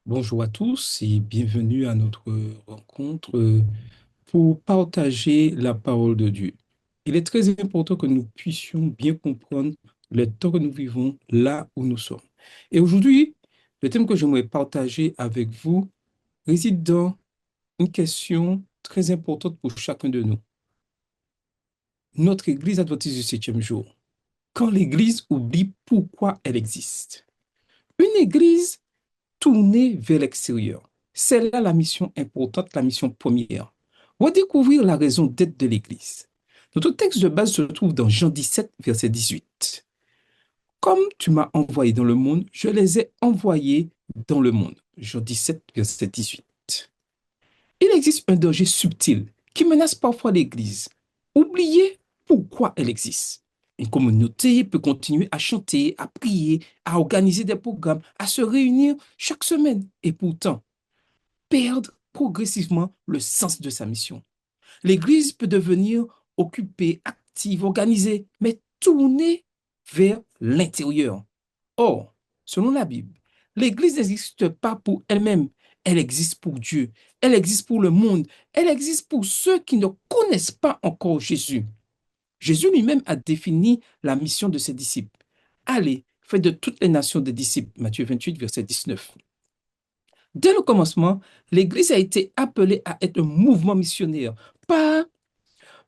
Bonjour à tous et bienvenue à notre rencontre pour partager la parole de Dieu. Il est très important que nous puissions bien comprendre le temps que nous vivons là où nous sommes. Et aujourd'hui, le thème que j'aimerais partager avec vous réside dans une question très importante pour chacun de nous. Notre Église adventiste du septième jour. Quand l'Église oublie pourquoi elle existe. Une Église tourner vers l'extérieur. C'est là la mission importante, la mission première. Redécouvrir la raison d'être de l'Église. Notre texte de base se trouve dans Jean 17, verset 18. Comme tu m'as envoyé dans le monde, je les ai envoyés dans le monde. Jean 17, verset 18. Il existe un danger subtil qui menace parfois l'Église. Oubliez pourquoi elle existe. Une communauté peut continuer à chanter, à prier, à organiser des programmes, à se réunir chaque semaine et pourtant perdre progressivement le sens de sa mission. L'Église peut devenir occupée, active, organisée, mais tournée vers l'intérieur. Or, selon la Bible, l'Église n'existe pas pour elle-même, elle existe pour Dieu, elle existe pour le monde, elle existe pour ceux qui ne connaissent pas encore Jésus. Jésus lui-même a défini la mission de ses disciples. Allez, faites de toutes les nations des disciples. Matthieu 28, verset 19. Dès le commencement, l'Église a été appelée à être un mouvement missionnaire, pas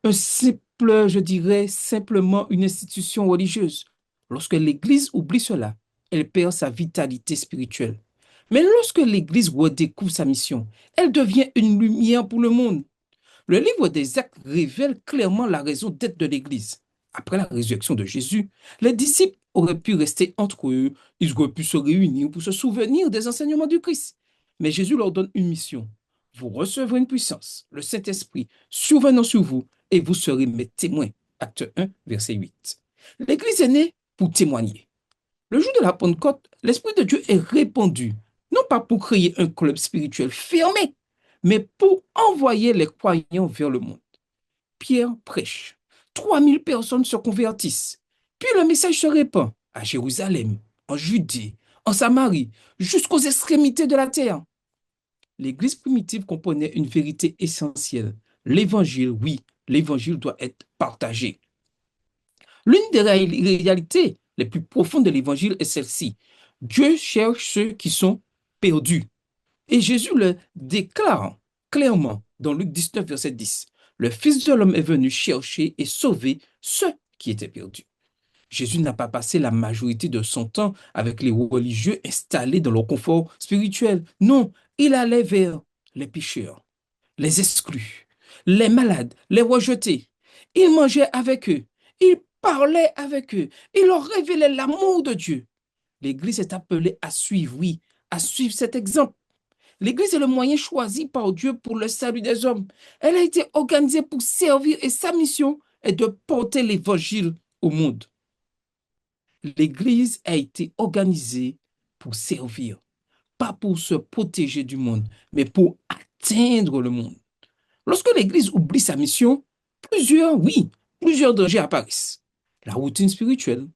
un simple, je dirais, simplement une institution religieuse. Lorsque l'Église oublie cela, elle perd sa vitalité spirituelle. Mais lorsque l'Église redécouvre sa mission, elle devient une lumière pour le monde. Le livre des Actes révèle clairement la raison d'être de l'Église. Après la résurrection de Jésus, les disciples auraient pu rester entre eux, ils auraient pu se réunir pour se souvenir des enseignements du Christ. Mais Jésus leur donne une mission. Vous recevrez une puissance, le Saint-Esprit, survenant sur vous, et vous serez mes témoins. Acte 1, verset 8. L'Église est née pour témoigner. Le jour de la Pentecôte, l'Esprit de Dieu est répandu, non pas pour créer un club spirituel fermé, mais pour envoyer les croyants vers le monde. Pierre prêche. 3000 personnes se convertissent. Puis le message se répand à Jérusalem, en Judée, en Samarie, jusqu'aux extrémités de la terre. L'Église primitive comprenait une vérité essentielle. L'Évangile, oui, l'Évangile doit être partagé. L'une des réalités les plus profondes de l'Évangile est celle-ci. Dieu cherche ceux qui sont perdus. Et Jésus le déclare clairement dans Luc 19, verset 10. Le Fils de l'homme est venu chercher et sauver ceux qui étaient perdus. Jésus n'a pas passé la majorité de son temps avec les religieux installés dans leur confort spirituel. Non, il allait vers les pécheurs, les exclus, les malades, les rejetés. Il mangeait avec eux, il parlait avec eux, il leur révélait l'amour de Dieu. L'Église est appelée à suivre, oui, à suivre cet exemple. L'Église est le moyen choisi par Dieu pour le salut des hommes. Elle a été organisée pour servir et sa mission est de porter l'Évangile au monde. L'Église a été organisée pour servir, pas pour se protéger du monde, mais pour atteindre le monde. Lorsque l'Église oublie sa mission, oui, plusieurs dangers apparaissent. La routine spirituelle,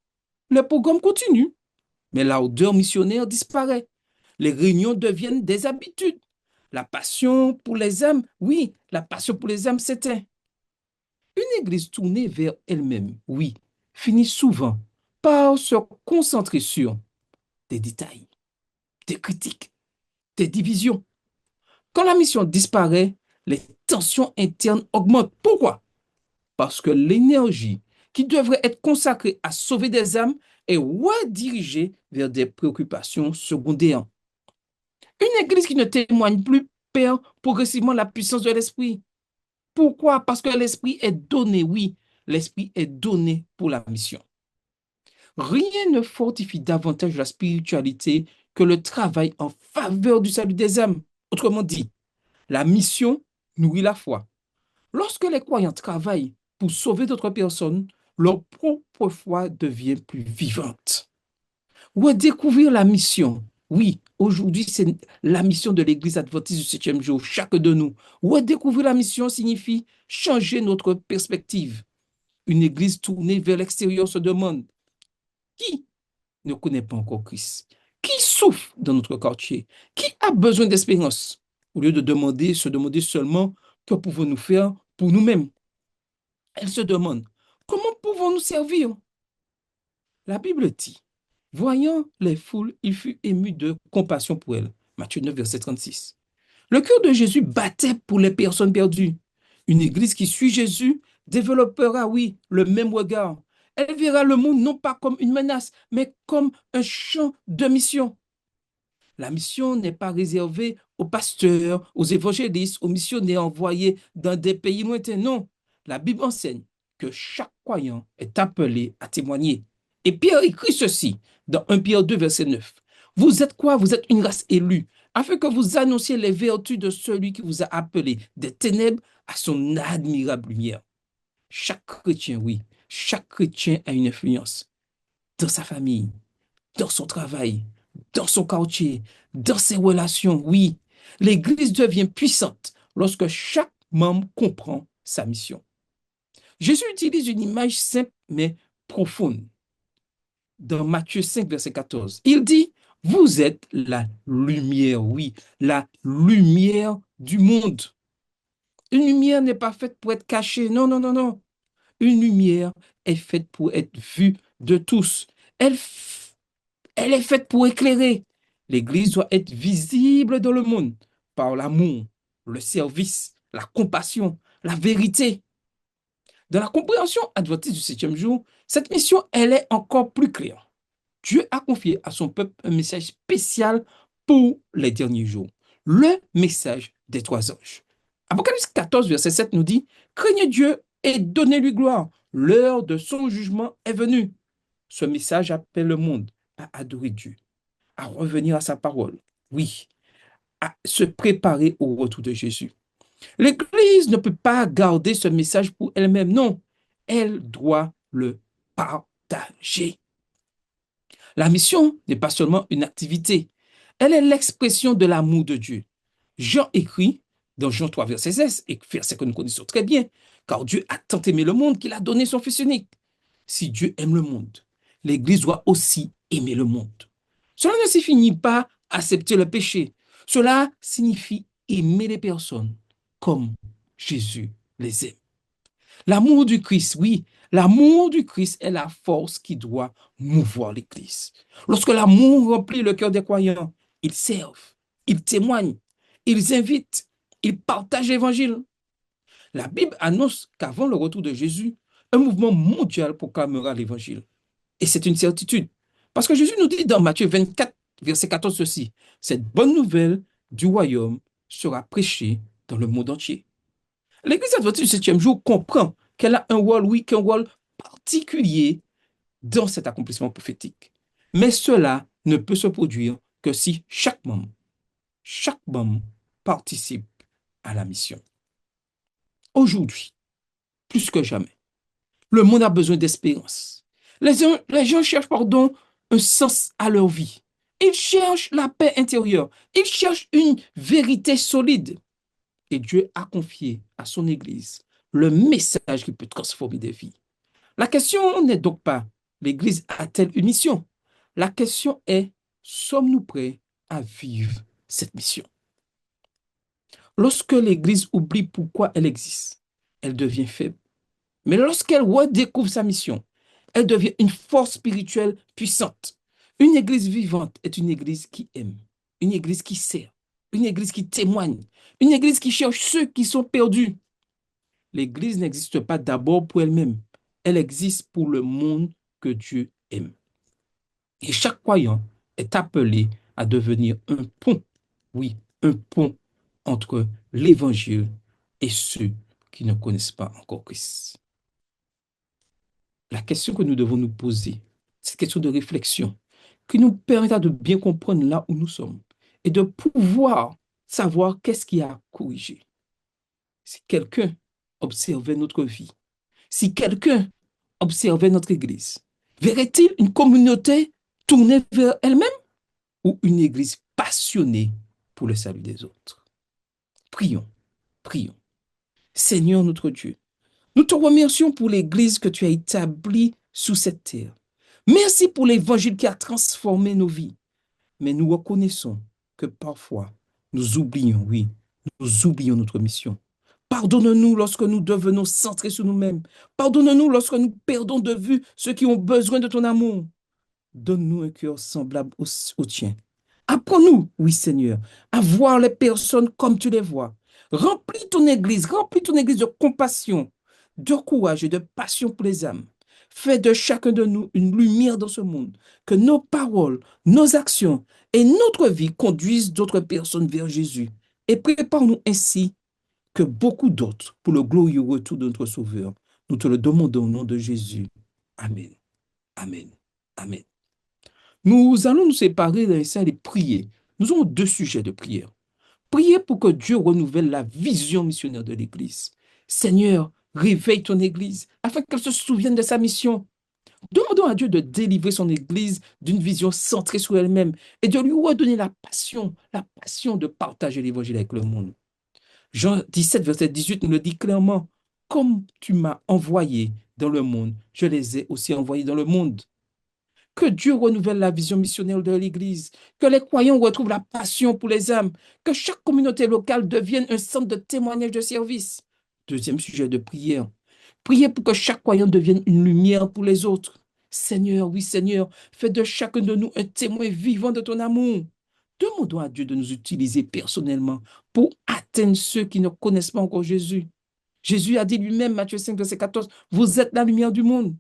les programmes continuent, mais la odeur missionnaire disparaît. Les réunions deviennent des habitudes. La passion pour les âmes, oui, la passion pour les âmes s'éteint. Une église tournée vers elle-même, oui, finit souvent par se concentrer sur des détails, des critiques, des divisions. Quand la mission disparaît, les tensions internes augmentent. Pourquoi? Parce que l'énergie qui devrait être consacrée à sauver des âmes est redirigée vers des préoccupations secondaires. Une église qui ne témoigne plus perd progressivement la puissance de l'esprit. Pourquoi? Parce que l'esprit est donné, oui, l'esprit est donné pour la mission. Rien ne fortifie davantage la spiritualité que le travail en faveur du salut des âmes. Autrement dit, la mission nourrit la foi. Lorsque les croyants travaillent pour sauver d'autres personnes, leur propre foi devient plus vivante. Redécouvrir la mission. Oui, aujourd'hui, c'est la mission de l'Église adventiste du septième jour, chaque de nous. Redécouvrir la mission signifie changer notre perspective. Une Église tournée vers l'extérieur se demande, qui ne connaît pas encore Christ? Qui souffre dans notre quartier? Qui a besoin d'espérance? Au lieu de se demander seulement que pouvons-nous faire pour nous-mêmes. Elle se demande, comment pouvons-nous servir? La Bible dit, voyant les foules, il fut ému de compassion pour elles. Matthieu 9, verset 36. Le cœur de Jésus battait pour les personnes perdues. Une église qui suit Jésus développera, oui, le même regard. Elle verra le monde non pas comme une menace, mais comme un champ de mission. La mission n'est pas réservée aux pasteurs, aux évangélistes, aux missionnaires envoyés dans des pays lointains. Non, la Bible enseigne que chaque croyant est appelé à témoigner. Et Pierre écrit ceci dans 1 Pierre 2, verset 9. Vous êtes quoi? Vous êtes une race élue, afin que vous annonciez les vertus de celui qui vous a appelé des ténèbres à son admirable lumière. Chaque chrétien, oui, chaque chrétien a une influence dans sa famille, dans son travail, dans son quartier, dans ses relations. Oui, l'Église devient puissante lorsque chaque membre comprend sa mission. Jésus utilise une image simple mais profonde dans Matthieu 5, verset 14. Il dit, vous êtes la lumière, oui, la lumière du monde. Une lumière n'est pas faite pour être cachée. Non, non, non, non. Une lumière est faite pour être vue de tous. Elle Elle est faite pour éclairer. L'Église doit être visible dans le monde par l'amour, le service, la compassion, la vérité. Dans la compréhension adventiste du septième jour, cette mission, elle est encore plus claire. Dieu a confié à son peuple un message spécial pour les derniers jours. Le message des trois anges. Apocalypse 14, verset 7 nous dit, craignez Dieu et donnez-lui gloire. L'heure de son jugement est venue. Ce message appelle le monde à adorer Dieu, à revenir à sa parole. Oui, à se préparer au retour de Jésus. L'Église ne peut pas garder ce message pour elle-même, non. Elle doit le partager. La mission n'est pas seulement une activité, elle est l'expression de l'amour de Dieu. Jean écrit dans Jean 3, verset 16, et verset que nous connaissons très bien, car Dieu a tant aimé le monde qu'il a donné son Fils unique. Si Dieu aime le monde, l'Église doit aussi aimer le monde. Cela ne signifie pas accepter le péché. Cela signifie aimer les personnes comme Jésus les aime. L'amour du Christ, oui, l'amour du Christ est la force qui doit mouvoir l'Église. Lorsque l'amour remplit le cœur des croyants, ils servent, ils témoignent, ils invitent, ils partagent l'Évangile. La Bible annonce qu'avant le retour de Jésus, un mouvement mondial proclamera l'Évangile. Et c'est une certitude. Parce que Jésus nous dit dans Matthieu 24, verset 14 ceci, cette bonne nouvelle du royaume sera prêchée dans le monde entier. L'Église adventiste du septième jour comprend qu'elle a un rôle, oui, qu'un rôle particulier dans cet accomplissement prophétique. Mais cela ne peut se produire que si chaque membre participe à la mission. Aujourd'hui, plus que jamais, le monde a besoin d'espérance. Les gens cherchent, pardon, un sens à leur vie. Ils cherchent la paix intérieure. Ils cherchent une vérité solide. Et Dieu a confié à son Église le message qui peut transformer des vies. La question n'est donc pas, l'Église a-t-elle une mission? La question est, sommes-nous prêts à vivre cette mission? Lorsque l'Église oublie pourquoi elle existe, elle devient faible. Mais lorsqu'elle redécouvre sa mission, elle devient une force spirituelle puissante. Une église vivante est une église qui aime, une église qui sert, une église qui témoigne, une église qui cherche ceux qui sont perdus. L'église n'existe pas d'abord pour elle-même, elle existe pour le monde que Dieu aime. Et chaque croyant est appelé à devenir un pont, oui, un pont entre l'évangile et ceux qui ne connaissent pas encore Christ. La question que nous devons nous poser, cette question de réflexion, qui nous permettra de bien comprendre là où nous sommes et de pouvoir savoir qu'est-ce qui a corrigé. Si quelqu'un observait notre vie, si quelqu'un observait notre Église, verrait-il une communauté tournée vers elle-même ou une Église passionnée pour le salut des autres? Prions, prions. Seigneur notre Dieu, nous te remercions pour l'Église que tu as établie sous cette terre. Merci pour l'évangile qui a transformé nos vies. Mais nous reconnaissons que parfois, nous oublions, oui, nous oublions notre mission. Pardonne-nous lorsque nous devenons centrés sur nous-mêmes. Pardonne-nous lorsque nous perdons de vue ceux qui ont besoin de ton amour. Donne-nous un cœur semblable au tien. Apprends-nous, oui Seigneur, à voir les personnes comme tu les vois. Remplis ton église de compassion, de courage et de passion pour les âmes. Fais de chacun de nous une lumière dans ce monde, que nos paroles, nos actions et notre vie conduisent d'autres personnes vers Jésus. Et prépare-nous ainsi que beaucoup d'autres pour le glorieux retour de notre Sauveur. Nous te le demandons au nom de Jésus. Amen. Amen. Amen. Nous allons nous séparer d'un salle et prier. Nous avons deux sujets de prière. Priez pour que Dieu renouvelle la vision missionnaire de l'Église. Seigneur, réveille ton Église afin qu'elle se souvienne de sa mission. Demandons à Dieu de délivrer son Église d'une vision centrée sur elle-même et de lui redonner la passion de partager l'Évangile avec le monde. Jean 17, verset 18 nous le dit clairement. Comme tu m'as envoyé dans le monde, je les ai aussi envoyés dans le monde. Que Dieu renouvelle la vision missionnaire de l'Église, que les croyants retrouvent la passion pour les âmes, que chaque communauté locale devienne un centre de témoignage de service. Deuxième sujet de prière. Priez pour que chaque croyant devienne une lumière pour les autres. Seigneur, oui Seigneur, fais de chacun de nous un témoin vivant de ton amour. Demandons à Dieu de nous utiliser personnellement pour atteindre ceux qui ne connaissent pas encore Jésus. Jésus a dit lui-même, Matthieu 5, verset 14, vous êtes la lumière du monde.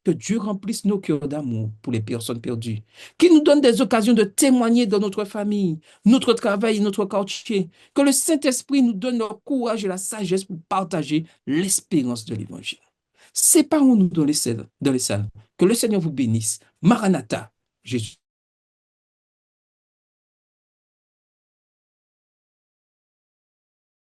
Que Dieu remplisse nos cœurs d'amour pour les personnes perdues, qu'il nous donne des occasions de témoigner dans notre famille, notre travail et notre quartier, que le Saint-Esprit nous donne le courage et la sagesse pour partager l'espérance de l'Évangile. Séparons-nous dans les salles. Que le Seigneur vous bénisse. Maranatha, Jésus.